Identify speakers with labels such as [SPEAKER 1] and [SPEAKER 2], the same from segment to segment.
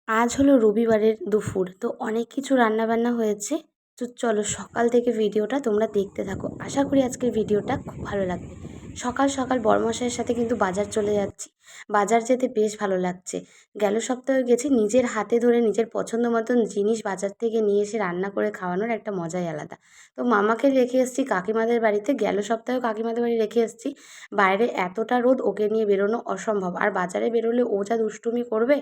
[SPEAKER 1] আজ হলো রবিবারের দুপুর, তো অনেক কিছু রান্নাবান্না হয়েছে। তো চলো সকাল থেকে ভিডিওটা তোমরা দেখতে থাকো। আশা করি আজকের ভিডিওটা খুব ভালো লাগবে। সকাল সকাল বড়মশাইয়ের সাথে কিন্তু বাজার চলে যাচ্ছি। বাজার যেতে বেশ ভালো লাগছে। গেল সপ্তাহে গেছি, নিজের হাতে ধরে নিজের পছন্দ মতন জিনিস বাজার থেকে নিয়ে এসে রান্না করে খাওয়ানোর একটা মজাই আলাদা। তো মামাকে রেখে এসেছি কাকিমাদের বাড়িতে, গেল সপ্তাহেও কাকিমাদের বাড়ি রেখে এসেছি। বাইরে এতটা রোদ, ওকে নিয়ে বেরোনো অসম্ভব। আর বাজারে বেরোলে ও যা দুষ্টুমি করবে,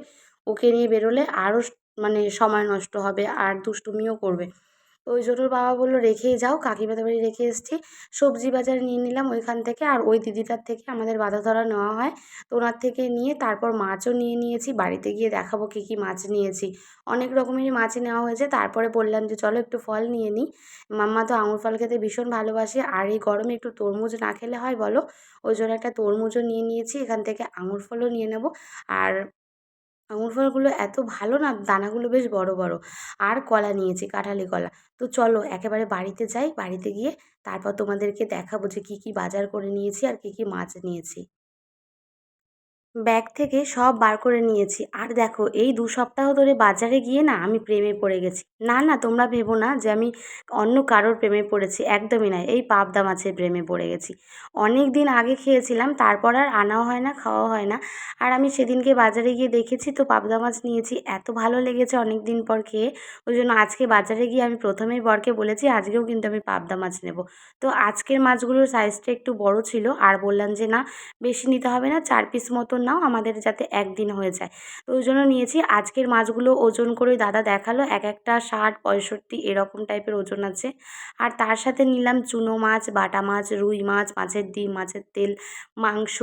[SPEAKER 1] ওকে নিয়ে বেরোলে আরও মানে সময় নষ্ট হবে আর দুষ্টুমিও করবে। তো ওই জন্য ওর বাবা বললো রেখেই যাও, কাকিমাদের বাড়ি রেখে এসেছি। সবজি বাজার নিয়ে নিলাম ওইখান থেকে, আর ওই দিদিটার থেকে আমাদের বাঁধা ধরা নেওয়া হয়, তো ওনার থেকে নিয়ে তারপর মাছও নিয়ে নিয়েছি। বাড়িতে গিয়ে দেখাবো কী কী মাছ নিয়েছি। অনেক রকমেরই মাছই নেওয়া হয়েছে। তারপরে বললাম যে চলো একটু ফল নিয়ে নিই। মাম্মা তো আঙুর ফল খেতে ভীষণ ভালোবাসে, আর এই গরমে একটু তরমুজ না খেলে হয় বলো? ওই জন্য একটা তরমুজও নিয়ে নিয়েছি, এখান থেকে আঙুর ফলও নিয়ে নেব। আর আঙুর ফলগুলো এত ভালো না, দানাগুলো বেশ বড় বড়। আর কলা নিয়েছি, কাঁঠালি কলা। তো চলো একেবারে বাড়িতে যাই, বাড়িতে গিয়ে তারপর তোমাদেরকে দেখাবো যে কী কী বাজার করে নিয়েছি আর কী কী মাছ নিয়েছি। ব্যাগ থেকে সব বার করে নিয়েছি। আর দেখো এই ২ সপ্তাহ ধরে বাজারে গিয়ে না আমি প্রেমে পড়ে গেছি। না, না, তোমরা ভেবো না যে আমি অন্য কারোর প্রেমে পড়েছি, একদমই নয়। এই পাবদা মাছের প্রেমে পড়ে গেছি। অনেক দিন আগে খেয়েছিলাম, তারপর আর আনাও হয় না, খাওয়াও হয় না। আর আমি সেদিনকে বাজারে গিয়ে দেখেছি তো পাবদা মাছ নিয়েছি। এত ভালো লেগেছে অনেক দিন পর খেয়ে। ওই জন্য আজকে বাজারে গিয়ে আমি প্রথমেই বরকে বলেছি আজকেও কিন্তু আমি পাবদা মাছ নেব। তো আজকের মাছগুলোর সাইজটা একটু বড় ছিল, আর বললাম যে না, বেশি নিতে হবে না, ৪ পিস মতন নাও, আমাদের যাতে একদিন হয়ে যায়। তো ওই জন্য নিয়েছি। আজকের মাছগুলো ওজন করে ওই দাদা দেখালো, এক একটা ৬০ ৬৫ এরকম টাইপের ওজন আছে। আর তার সাথে নিলাম চুনো মাছ, বাটা মাছ, রুই মাছ, মাছের ডিম, মাছের তেল, মাংস,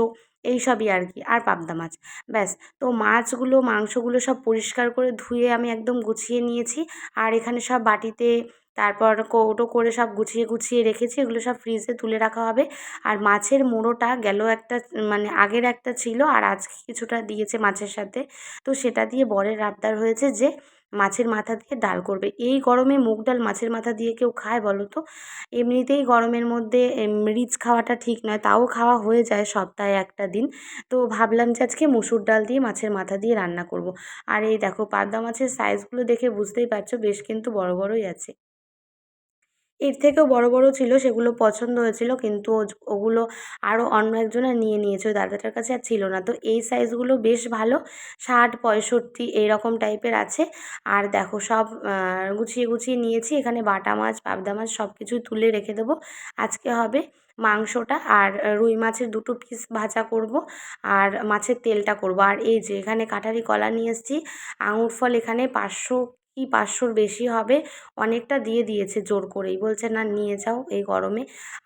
[SPEAKER 1] এইসবই আর কি, আর পাবদা মাছ। ব্যাস। তো মাছগুলো মাংসগুলো সব পরিষ্কার করে ধুয়ে আমি একদম গুছিয়ে নিয়েছি। আর এখানে সব বাটিতে, তারপর কৌটো করে সব গুছিয়ে গুছিয়ে রেখেছি। এগুলো সব ফ্রিজে তুলে রাখা হবে। আর মাছের মুড়োটা গেল একটা, মানে আগের একটা ছিল, আর আজকে কিছুটা দিয়েছে মাছের সাথে। তো সেটা দিয়ে বরের আবদার হয়েছে যে মাছের মাথা দিয়ে ডাল করবে। এই গরমে মুগ ডাল মাছের মাথা দিয়ে কেউ খায় বলো তো? এমনিতেই গরমের মধ্যে রিচ খাওয়াটা ঠিক নয়, তাও খাওয়া হয়ে যায় সপ্তাহে একটা দিন। তো ভাবলাম যে আজকে মুসুর ডাল দিয়ে মাছের মাথা দিয়ে রান্না করব। আর এই দেখো পাবদা মাছের সাইজগুলো দেখে বুঝতেই পারছো, বেশ কিন্তু বড় বড়ই আছে। এর থেকেও বড় বড় ছিল, সেগুলো পছন্দ হয়েছিল, কিন্তু ওগুলো আরও অন্য একজনের নিয়ে নিয়েছে, ওই দাদাটার কাছে আর ছিল না। তো এই সাইজগুলো বেশ ভালো, ৬০ ৬৫ এইরকম টাইপের আছে। আর দেখো সব গুছিয়ে গুছিয়ে নিয়েছি। এখানে বাটা মাছ, পাবদা মাছ সব কিছুই তুলে রেখে দেবো। আজকে হবে মাংসটা, আর রুই মাছের ২টো পিস ভাজা করব, আর মাছের তেলটা করব। আর এই যে এখানে কাঁঠালি কলা নিয়ে এসেছি। আঙুর ফল এখানে ৫০০ কি ৫০০-র বেশি হবে। অনেকটা দিয়ে দিয়েছে জোর করেই, বলছে না নিয়ে যাও এই গরমে।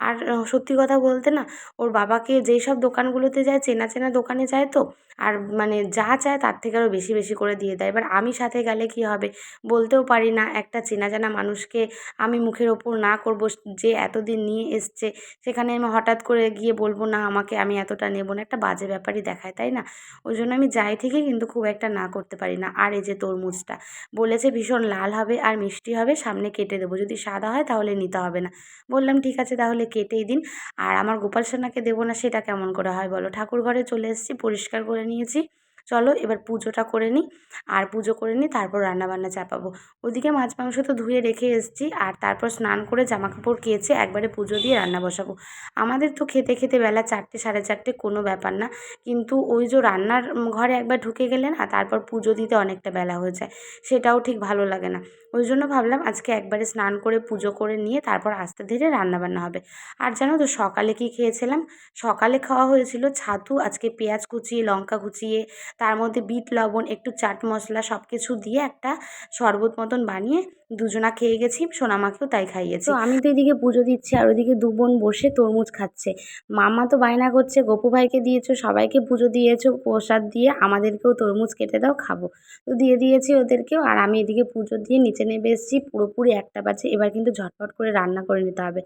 [SPEAKER 1] আর সত্যি কথা বলতে না, ওর বাবাকে যেই সব দোকানগুলোতে যায়, চেনা চেনা দোকানে যায় তো, আর মানে যা চায় তার থেকে আরও বেশি বেশি করে দিয়ে দেয়। এবার আমি সাথে গেলে কি হবে, বলতেও পারি না একটা চেনা জানা মানুষকে আমি মুখের ওপর না করব, যে এতদিন নিয়ে এসছে, সেখানে আমি হঠাৎ করে গিয়ে বলবো না আমাকে, আমি এতটা নেব না, একটা বাজে ব্যাপারই দেখায়, তাই না? ওই জন্য আমি যাই ঠিকই, কিন্তু খুব একটা না করতে পারি না। আর এই যে তরমুজটা বলেছে ভীষণ লাল হবে আর মিষ্টি হবে, সামনে কেটে দেবো, যদি সাদা হয় তাহলে নিতে হবে না। বললাম ঠিক আছে তাহলে কেটেই দিন। আর আমার গোপাল সোনাকে দেবো না সেটা কেমন করে হয় বলো? ঠাকুর ঘরে চলে এসেছি, পরিষ্কার করে নিয়েছি। চলো এবার পুজোটা করে নিই। আর পুজো করে নিই, তারপর রান্নাবান্না চাপাবো। ওদিকে মাছ মাংস তো ধুয়ে রেখে এসেছি, আর তারপর স্নান করে জামাকাপড় কেচে একবারে পুজো দিয়ে রান্না বসাবো। আমাদের তো খেতে খেতে বেলা ৪টে ৪:৩০, কোনো ব্যাপার না। কিন্তু ওই যে রান্নার ঘরে একবার ঢুকে গেলে না, তারপর পুজো দিতে অনেকটা বেলা হয়ে যায়, সেটাও ঠিক ভালো লাগে না। ওই জন্য ভাবলাম আজকে একবারে স্নান করে পুজো করে নিয়ে তারপর আস্তে ধীরে রান্নাবান্না হবে। আর জানো তো সকালে কি খেয়েছিলাম? সকালে খাওয়া হয়েছিল ছাতু, আজকে পেঁয়াজ কুচিয়ে, লঙ্কা কুচিয়ে, তার মধ্যে বিট লবণ, একটু চাট মশলা সব কিছু দিয়ে একটা শরবত মতন বানিয়ে দুজনা খেয়ে গেছি, সোনামাকেও তাই খাইয়েছি। তো আমি তো এদিকে পুজো দিচ্ছি, আর ওদিকে দু বোন বসে তরমুজ খাচ্ছে। মামা তো বায়না করছে গপু ভাইকে দিয়েছো, সবাইকে পুজো দিয়েছো প্রসাদ দিয়ে, আমাদেরকেও তরমুজ কেটে দাও খাবো। তো দিয়ে দিয়েছি ওদেরকেও। আর আমি এদিকে পুজো দিয়ে নিচে নেমে এসেছি, পুরোপুরি ১টা বাজে। এবার কিন্তু ঝটপট করে রান্না করে নিতে হবে।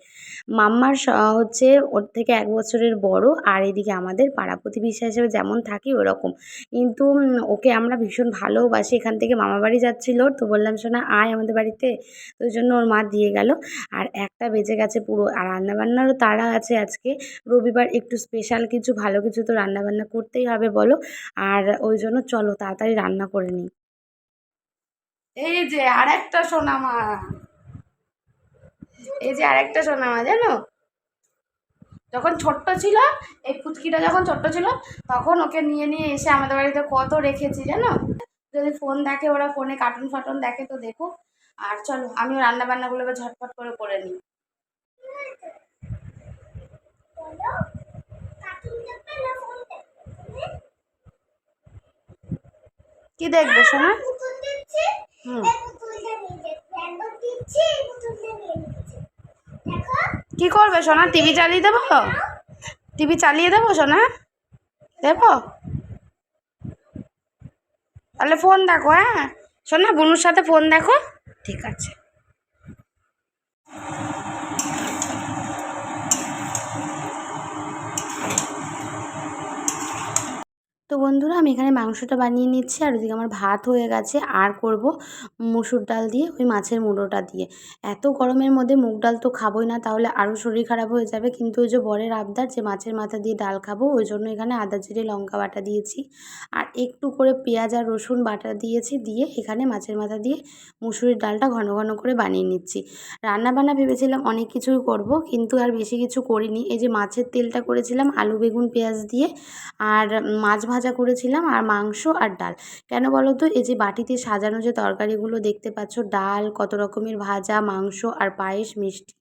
[SPEAKER 1] মাম্মার হচ্ছে ওর থেকে ১ বছরের বড়, আর এদিকে আমাদের পাড়া প্রতিবেশী হিসেবে যেমন থাকি ওরকম। কিন্তু ওকে আমরা ভীষণ ভালোবাসি। এখান থেকে মামাবাড়ি যাচ্ছিল, তো বললাম সোনা আয় আমাদের বাড়িতে, তো ওই জন্য ওর মা দিয়ে গেল। আর ১টা বেজে গেছে পুরো, আর রান্নাবান্নারও তাড়া আছে আজকে। রবিবার একটু স্পেশাল কিছু, ভালো কিছু তো রান্নাবান্না করতেই হবে বলো। আর ওই জন্য চলো তাড়াতাড়ি রান্না করে নিই। এই যে আরেকটা সোনামা, এই যে আরেকটা সোনামা, জানো যখন ছোট্ট ছিল, এই পুচকিটা যখন ছোট্ট ছিল তখন ওকে নিয়ে নিয়ে এসে আমাদের বাড়িতে কত রেখেছি জানো। যদি ফোন দেখে, ওরা ফোনে কার্টুন ফাটুন দেখে তো দেখুক। আর চলো আমিও রান্না বান্নাগুলো এবার ঝটপট করে নিই। কি দেখবে সোনা? হুম, কি করবে সোনা? টিভি চালিয়ে দেবো? টিভি চালিয়ে দেবো সোনা? দেবো? তাহলে ফোন দেখো, হ্যাঁ সোনা, বুনুর সাথে ফোন দেখো। ঠিক আছে। তো বন্ধুরা আমি এখানে মাংসটা বানিয়ে নিচ্ছি, আর ওদিকে আমার ভাত হয়ে গেছে। আর করব মুসুর ডাল দিয়ে ওই মাছের মুড়োটা দিয়ে। এত গরমের মধ্যে মুগ ডাল তো খাবোই না, তাহলে আরও শরীর খারাপ হয়ে যাবে। কিন্তু ওই যে বরের আবদার যে মাছের মাথা দিয়ে ডাল খাবো, ওই জন্য এখানে আদা জিরে লঙ্কা বাটা দিয়েছি, আর একটু করে পেঁয়াজ আর রসুন বাটা দিয়েছি, দিয়ে এখানে মাছের মাথা দিয়ে মুসুরির ডালটা ঘন ঘন করে বানিয়ে নিচ্ছি। রান্নাবান্না ভেবেছিলাম অনেক কিছুই করব, কিন্তু আর বেশি কিছু করিনি। এই যে মাছের তেলটা করেছিলাম আলু বেগুন পেঁয়াজ দিয়ে, আর মাছ ভাজা করেছিলাম, আর মাংস আর ডাল। কেন বলো তো, এই যে বাটিতে সাজানো যে তরকারিগুলো দেখতে পাচ্ছ, ডাল, কত রকমের ভাজা, মাংস আর পায়েস, মিষ্টি,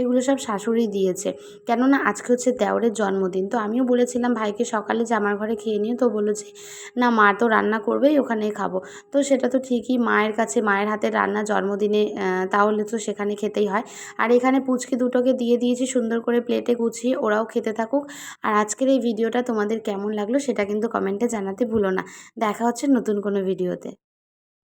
[SPEAKER 1] এগুলো সব শাশুড়ি দিয়েছে। কেননা আজকে হচ্ছে দেওরের জন্মদিন। তো আমিও বলেছিলাম ভাইকে সকালে যে আমার ঘরে খেয়ে নিও, তো বলেছে না মা তো রান্না করবেই, ওখানেই খাবো। তো সেটা তো ঠিকই, মায়ের কাছে মায়ের হাতের রান্না জন্মদিনে, তাহলে তো সেখানে খেতেই হয়। আর এখানে পুচকে দুটোকে দিয়ে দিয়েছি সুন্দর করে প্লেটে গুছিয়ে, ওরাও খেতে থাকুক। আর আজকের এই ভিডিওটা তোমাদের কেমন লাগলো সেটা কিন্তু কমেন্টে জানাতে ভুলো না। দেখা হচ্ছে নতুন কোনো ভিডিওতে।